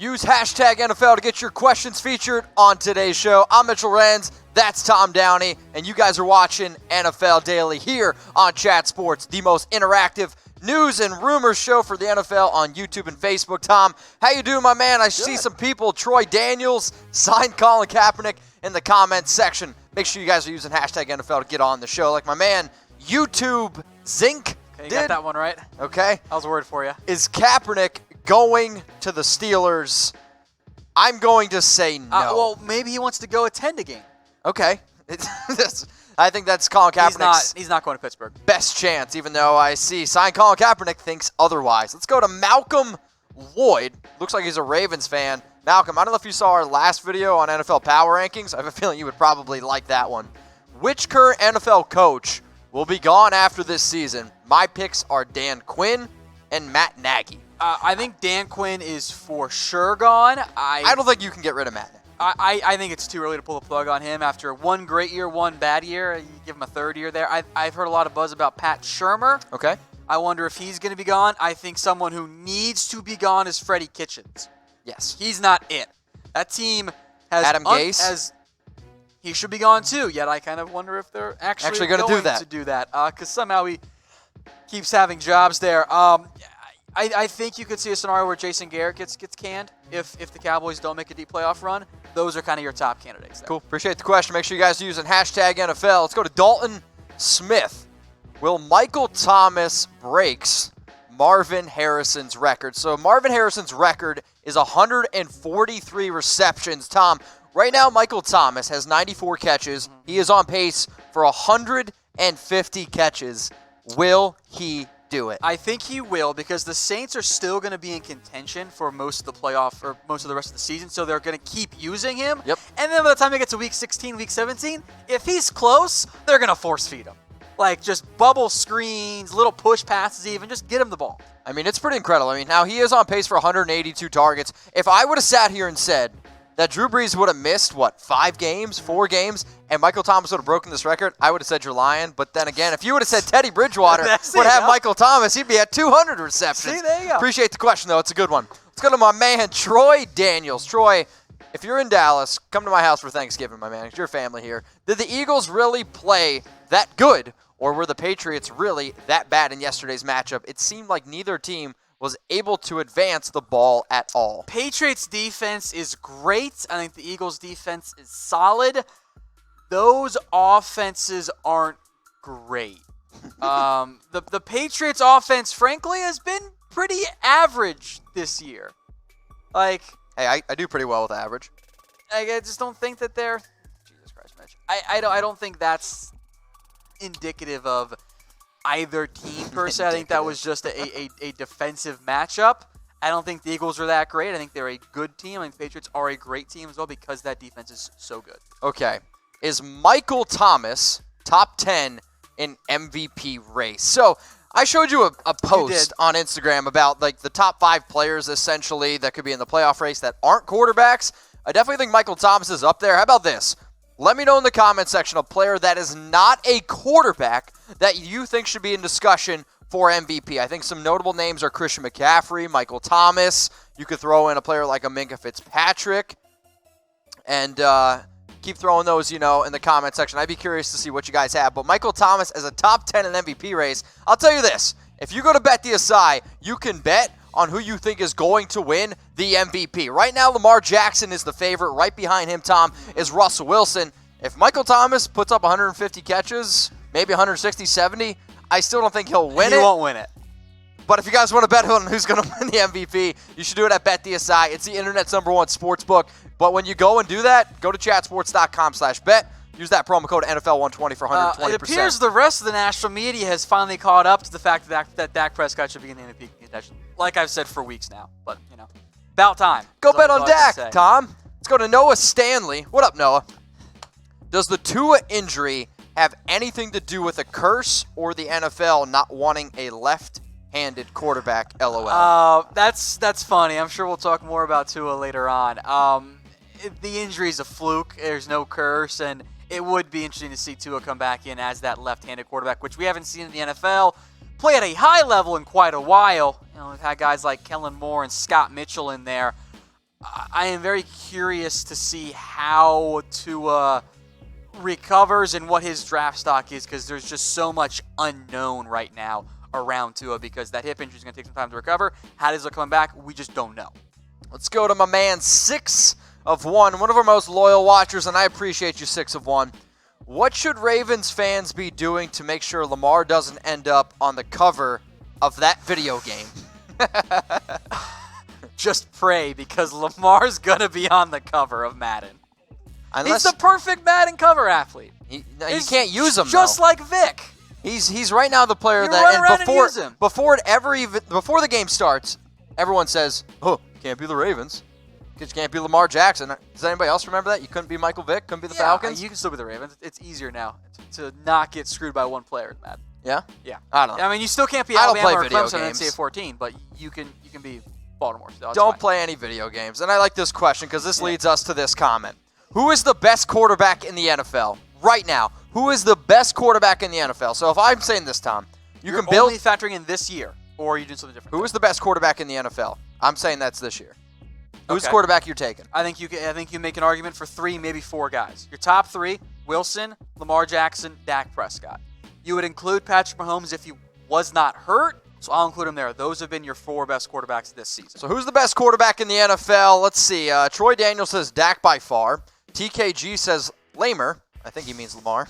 Use hashtag NFL to get your questions featured on today's show. I'm Mitchell Renz. That's Tom Downey. And you guys are watching NFL Daily here on Chat Sports, the most interactive news and rumors show for the NFL on YouTube and Facebook. Tom, how you doing, my man? I see some people. Troy Daniels signed Colin Kaepernick in the comments section. Make sure you guys are using hashtag NFL to get on the show. Like my man, YouTube Zinc okay, you got that one right. Okay. I was worried for you. Is Kaepernick going to the Steelers? I'm going to say no. Well, maybe he wants to go attend a game. Okay. I think that's Colin Kaepernick's He's not going to Pittsburgh. best chance, even though I see sign Colin Kaepernick thinks otherwise. Let's go to Malcolm Lloyd. Looks like he's a Ravens fan. Malcolm, I don't know if you saw our last video on NFL Power Rankings. I have a feeling you would probably like that one. Which current NFL coach will be gone after this season? My picks are Dan Quinn and Matt Nagy. I think Dan Quinn is for sure gone. I don't think you can get rid of Matt Nagy. I think it's too early to pull the plug on him after one great year, one bad year. You give him a third year there. I've heard a lot of buzz about Pat Shurmur. Okay. I wonder if he's going to be gone. I think someone who needs to be gone is Freddie Kitchens. Yes. He's not it. That team has Adam Gase. He should be gone too, yet I kind of wonder if they're actually going to do that. Because somehow he keeps having jobs there. I think you could see a scenario where Jason Garrett gets canned if the Cowboys don't make a deep playoff run. Those are kind of your top candidates there. Cool. Appreciate the question. Make sure you guys are using hashtag NFL. Let's go to Dalton Smith. Will Michael Thomas breaks Marvin Harrison's record? So Marvin Harrison's record is 143 receptions. Tom, right now Michael Thomas has 94 catches. He is on pace for 150 catches. Will he do it? I think he will, because the Saints are still going to be in contention for most of the playoff or most of the rest of the season, so they're going to keep using him. Yep. And then by the time they get to week 16, week 17, if he's close, they're going to force feed him. Like just bubble screens, little push passes even, just get him the ball. I mean, it's pretty incredible. I mean, now he is on pace for 182 targets. If I would have sat here and said that Drew Brees would have missed, 4 games, and Michael Thomas would have broken this record, I would have said you're lying. But then again, if you would have said Teddy Bridgewater would have Michael Thomas, he'd be at 200 receptions. See, there you go. Appreciate the question, though. It's a good one. Let's go to my man, Troy Daniels. Troy, if you're in Dallas, come to my house for Thanksgiving, my man. It's your family here. Did the Eagles really play that good, or were the Patriots really that bad in yesterday's matchup? It seemed like neither team was able to advance the ball at all. Patriots defense is great. I think the Eagles defense is solid. Those offenses aren't great. The Patriots offense, frankly, has been pretty average this year. Like, hey, I do pretty well with average. I just don't think that they're. Jesus Christ, Mitch. I don't think that's indicative of either team per se. I think that was just a defensive matchup. I don't think the Eagles are that great. I think they're a good team. I think the Patriots are a great team as well because that defense is so good. Okay. Is Michael Thomas top 10 in MVP race? So I showed you a post on Instagram about like the top 5 players essentially that could be in the playoff race that aren't quarterbacks. I definitely think Michael Thomas is up there. How about this? Let me know in the comment section a player that is not a quarterback that you think should be in discussion for MVP. I think some notable names are Christian McCaffrey, Michael Thomas. You could throw in a player like a Minka Fitzpatrick. And keep throwing those, in the comment section. I'd be curious to see what you guys have. But Michael Thomas as a top 10 in MVP race, I'll tell you this. If you go to BetDSI, you can bet on who you think is going to win the MVP. Right now, Lamar Jackson is the favorite. Right behind him, Tom, is Russell Wilson. If Michael Thomas puts up 150 catches, maybe 160, 70, I still don't think he'll win it. He won't win it. But if you guys want to bet on who's going to win the MVP, you should do it at BetDSI. It's the internet's #1 sports book. But when you go and do that, go to chatsports.com/bet. Use that promo code NFL120 for 120%. It appears the rest of the national media has finally caught up to the fact that Dak Prescott should be in the MVP contention. Like I've said for weeks now. But, about time. Go bet on Dak, Tom. Let's go to Noah Stanley. What up, Noah? Does the Tua injury have anything to do with a curse or the NFL not wanting a left-handed quarterback? LOL. That's funny. I'm sure we'll talk more about Tua later on. The injury's a fluke. There's no curse, and it would be interesting to see Tua come back in as that left-handed quarterback, which we haven't seen in the NFL play at a high level in quite a while. We've had guys like Kellen Moore and Scott Mitchell in there. I am very curious to see how Tua recovers and what his draft stock is, because there's just so much unknown right now around Tua, because that hip injury is going to take some time to recover. How does it come back? We just don't know. Let's go to my man, 6 of 1, one of our most loyal watchers, and I appreciate you, 6 of 1. What should Ravens fans be doing to make sure Lamar doesn't end up on the cover of that video game? Just pray, because Lamar's going to be on the cover of Madden. Unless he's the perfect Madden cover athlete. You can't use him, just though. like Vic. He's right now the player You that run around and use him. before the game starts, everyone says, "Oh, can't be the Ravens. Because you can't be Lamar Jackson." Does anybody else remember that? You couldn't be Michael Vick, couldn't be the Falcons? You can still be the Ravens. It's easier now to not get screwed by one player in Madden. Yeah? Yeah. I don't know. I mean, you still can't be I don't Alabama play or video Clemson in games. NCAA 14, but you can be Baltimore. So Don't play any video games. And I like this question because this leads us to this comment. Who is the best quarterback in the NFL right now? Who is the best quarterback in the NFL? So if I'm saying this, Tom, You're can build. only factoring in this year, or are you doing something different? Who is the best quarterback in the NFL? I'm saying that's this year. Who's Okay. quarterback you're taking? I think you make an argument for 3, maybe 4 guys. Your top 3: Wilson, Lamar Jackson, Dak Prescott. You would include Patrick Mahomes if he was not hurt, so I'll include him there. Those have been your 4 best quarterbacks this season. So who's the best quarterback in the NFL? Let's see. Troy Daniel says Dak by far. TKG says Lamer. I think he means Lamar.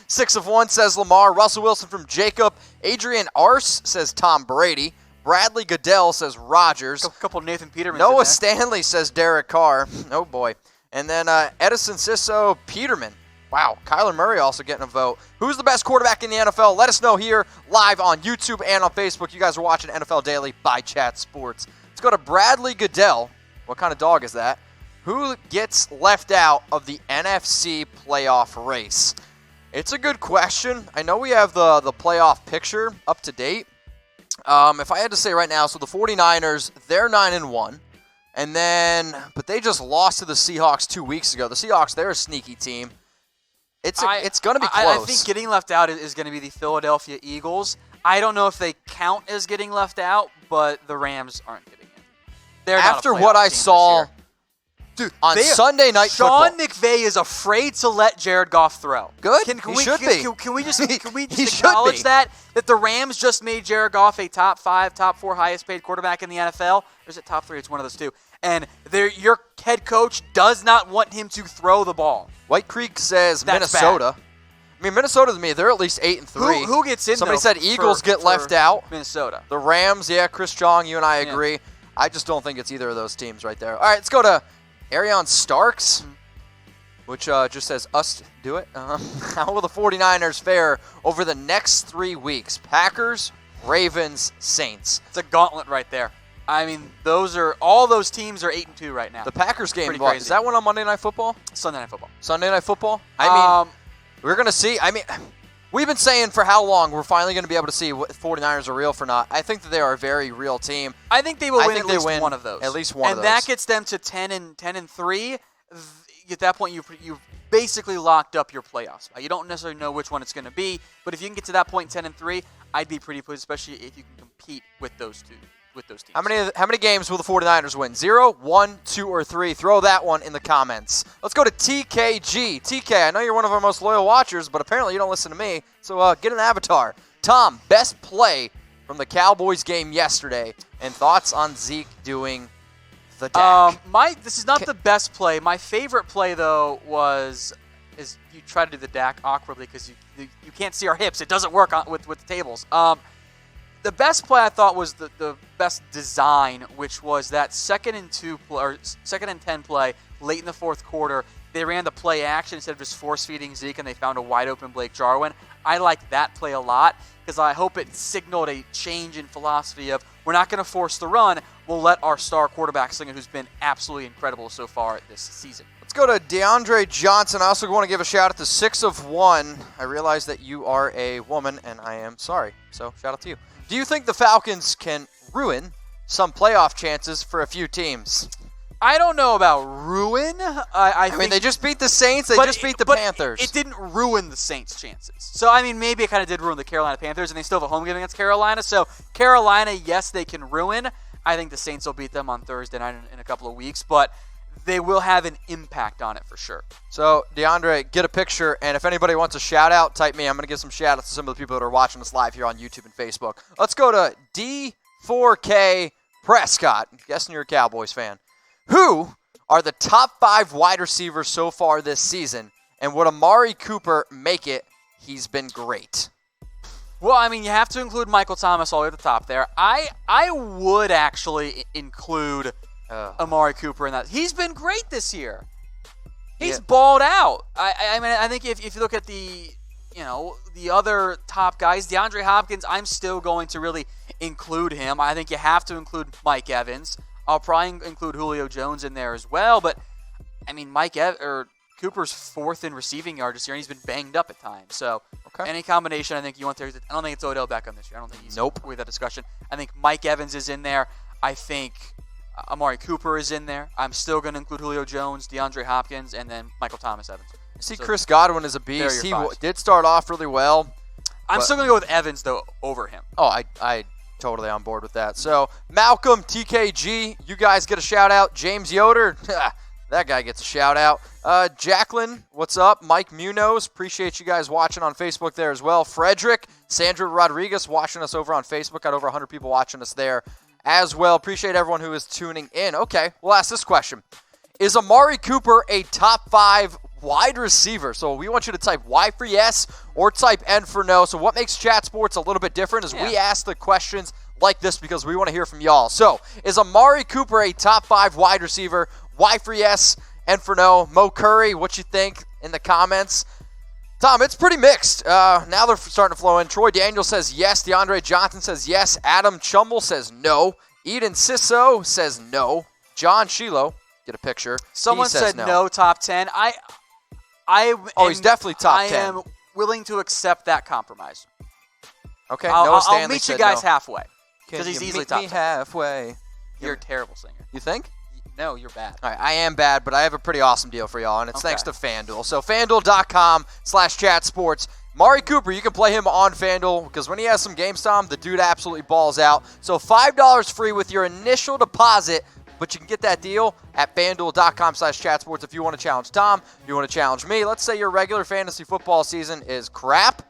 6 of 1 says Lamar. Russell Wilson from Jacob. Adrian Arce says Tom Brady. Bradley Goodell says Rodgers. A couple Nathan Peterman. Noah Stanley says Derek Carr. Oh, boy. And then Edison Ciso Peterman. Wow. Kyler Murray also getting a vote. Who's the best quarterback in the NFL? Let us know here live on YouTube and on Facebook. You guys are watching NFL Daily by Chat Sports. Let's go to Bradley Goodell. What kind of dog is that? Who gets left out of the NFC playoff race? It's a good question. I know we have the playoff picture up to date. If I had to say right now, so the 49ers, they're 9-1. And then, but they just lost to the Seahawks 2 weeks ago. The Seahawks, they're a sneaky team. It's going to be close. I think getting left out is going to be the Philadelphia Eagles. I don't know if they count as getting left out, but the Rams aren't getting in. They're After not a what playoff I team saw this year. Dude, on Sunday Night Football. Sean McVay is afraid to let Jared Goff throw. Good. Can He should be. Can we just He should acknowledge be. that the Rams just made Jared Goff a top 5, top 4 highest paid quarterback in the NFL? Or is it top 3? It's one of those two. And your head coach does not want him to throw the ball. White Creek says That's Minnesota. I mean, Minnesota to me, they're at least 8-3. Who gets in? Somebody though, said Eagles get for left out. Minnesota. The Rams, yeah, Chris Chong, you and I agree. I just don't think it's either of those teams right there. All right, let's go to Arion Starks, which just says us do it. How will the 49ers fare over the next 3 weeks? Packers, Ravens, Saints. It's a gauntlet right there. I mean, all those teams are 8-2 right now. The Packers game, Pretty what, crazy. is that one on Monday Night Football? Sunday Night Football. Sunday Night Football? I mean, we're going to see. I mean, we've been saying for how long we're finally going to be able to see what 49ers are real for not. I think that they are a very real team. I think they will win think at they least win one of those. at least one of And that those. gets them to 10-3. At that point, you've basically locked up your playoffs. You don't necessarily know which one it's going to be, but if you can get to that point 10-3, I'd be pretty pleased, especially if you can compete with those teams. How many games will the 49ers win? 0, 1, 2, or 3? Throw that one in the comments. Let's go to TKG. TK, I know you're one of our most loyal watchers, but apparently you don't listen to me, so get an avatar. Tom, best play from the Cowboys game yesterday, and thoughts on Zeke doing the Dak. This is not the best play. My favorite play, though, is you try to do the Dak awkwardly because you can't see our hips. It doesn't work with the tables. The best play I thought was the best design, which was that 2nd and 10 play late in the fourth quarter. They ran the play action instead of just force feeding Zeke, and they found a wide open Blake Jarwin. I like that play a lot because I hope it signaled a change in philosophy of we're not going to force the run. We'll let our star quarterback sling it, who's been absolutely incredible so far this season. Let's go to Dandre Johnson. I also want to give a shout out to 6 of 1. I realize that you are a woman, and I am sorry. So shout out to you. Do you think the Falcons can ruin some playoff chances for a few teams? I don't know about ruin. I mean, they just beat the Saints. They just beat the Panthers. It didn't ruin the Saints' chances. So, I mean, maybe it kind of did ruin the Carolina Panthers, and they still have a home game against Carolina. So, Carolina, yes, they can ruin. I think the Saints will beat them on Thursday night in a couple of weeks, but they will have an impact on it for sure. So, DeAndre, get a picture, and if anybody wants a shout-out, type me. I'm going to give some shout-outs to some of the people that are watching us live here on YouTube and Facebook. Let's go to D4K Prescott. I'm guessing you're a Cowboys fan. Who are the top 5 wide receivers so far this season, and would Amari Cooper make it? He's been great. Well, I mean, you have to include Michael Thomas all the way at the top there. I would actually include Amari Cooper in that. He's been great this year. He's balled out. I mean, I think if you look at the other top guys, DeAndre Hopkins, I'm still going to really include him. I think you have to include Mike Evans. I'll probably include Julio Jones in there as well. But I mean, Cooper's 4th in receiving yards this year, and he's been banged up at times. So any combination, I think you want there. I don't think it's Odell Beckham this year. I don't think he's with that discussion. I think Mike Evans is in there. I think Amari Cooper is in there. I'm still going to include Julio Jones, DeAndre Hopkins, and then Michael Thomas Evans. See, Chris Godwin is a beast. He did start off really well. I'm still going to go with Evans, though, over him. Oh, I totally on board with that. So, Malcolm, TKG, you guys get a shout-out. James Yoder, that guy gets a shout-out. Jacqueline, what's up? Mike Munoz, appreciate you guys watching on Facebook there as well. Frederick, Sandra Rodriguez watching us over on Facebook. Got over 100 people watching us there as well. Appreciate everyone who is tuning in. Okay, we'll ask this question. Is Amari Cooper a top 5 wide receiver? So we want you to type Y for yes or type N for no. So what makes Chat Sports a little bit different is we ask the questions like this because we want to hear from y'all. So is Amari Cooper a top 5 wide receiver? Y for yes, N for no. Mo Curry, what you think in the comments? Tom, it's pretty mixed. Now they're starting to flow in. Troy Daniel says yes. DeAndre Johnson says yes. Adam Chumble says no. Eden Sisso says no. John Shiloh, get a picture. Someone said no, top 10. He's definitely top 10. I am willing to accept that compromise. Okay, I'll meet you guys halfway. Because he's easily top 10. halfway. You're a terrible singer. You think? No, you're bad. All right, I am bad, but I have a pretty awesome deal for y'all, and it's thanks to FanDuel. So FanDuel.com/chatsports. Amari Cooper, you can play him on FanDuel because when he has some games, Tom, the dude absolutely balls out. So $5 free with your initial deposit, but you can get that deal at FanDuel.com/chatsports if you want to challenge Tom, if you want to challenge me. Let's say your regular fantasy football season is crap.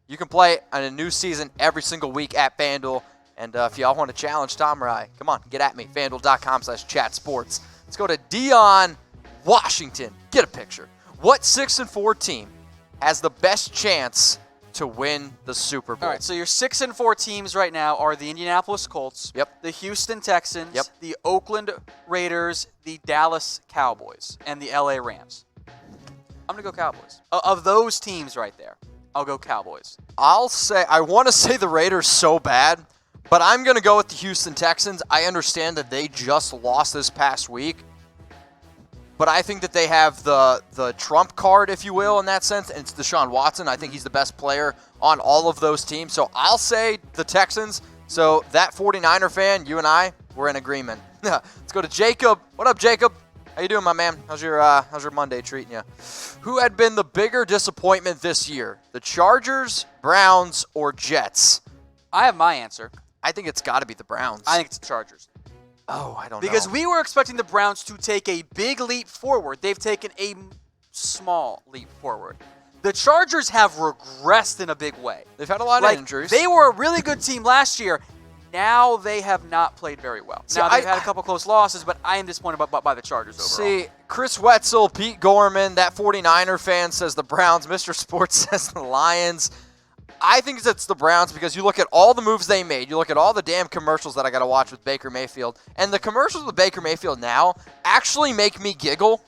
You can play on a new season every single week at FanDuel. And if y'all want to challenge Tom or I, come on, get at me. FanDuel.com/chatsports. Let's go to Dion Washington. Get a picture. What 6-4 team has the best chance to win the Super Bowl? All right, so your 6-4 teams right now are the Indianapolis Colts, the Houston Texans, the Oakland Raiders, the Dallas Cowboys, and the LA Rams. I'm going to go Cowboys. Of those teams right there, I'll go Cowboys. I want to say the Raiders so bad, but I'm going to go with the Houston Texans. I understand that they just lost this past week, but I think that they have the trump card, if you will, in that sense, and it's Deshaun Watson. I think he's the best player on all of those teams. So I'll say the Texans. So that 49er fan, you and I, we're in agreement. Let's go to Jacob. What up, Jacob? How you doing, my man? How's your Monday treating you? Who had been the bigger disappointment this year? The Chargers, Browns, or Jets? I have my answer. I think it's got to be the Browns. I think it's the Chargers. Oh, I don't know. Because we were expecting the Browns to take a big leap forward. They've taken a small leap forward. The Chargers have regressed in a big way. They've had a lot of injuries. They were a really good team last year. Now they have not played very well. Now they've had a couple close losses, but I am disappointed by the Chargers overall. See, Chris Wetzel, Pete Gorman, that 49er fan says the Browns. Mr. Sports says the Lions. I think it's the Browns because you look at all the moves they made. You look at all the damn commercials that I got to watch with Baker Mayfield. And the commercials with Baker Mayfield now actually make me giggle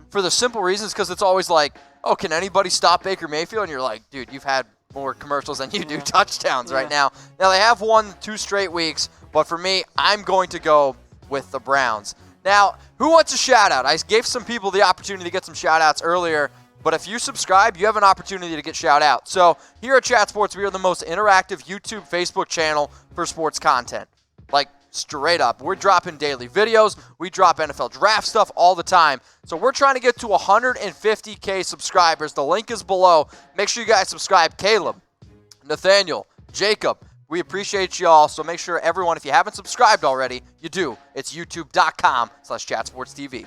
for the simple reasons because it's always like, oh, can anybody stop Baker Mayfield? And you're like, dude, you've had more commercials than you do touchdowns right now. Now, they have won 2 straight weeks, but for me, I'm going to go with the Browns. Now, who wants a shout-out? I gave some people the opportunity to get some shout-outs earlier. But if you subscribe, you have an opportunity to get shout out. So here at Chat Sports, we are the most interactive YouTube, Facebook channel for sports content. Like, straight up. We're dropping daily videos. We drop NFL draft stuff all the time. So we're trying to get to 150K subscribers. The link is below. Make sure you guys subscribe. Caleb, Nathaniel, Jacob, We appreciate y'all. So make sure everyone, if you haven't subscribed already, you do. It's youtube.com/chatsportstv.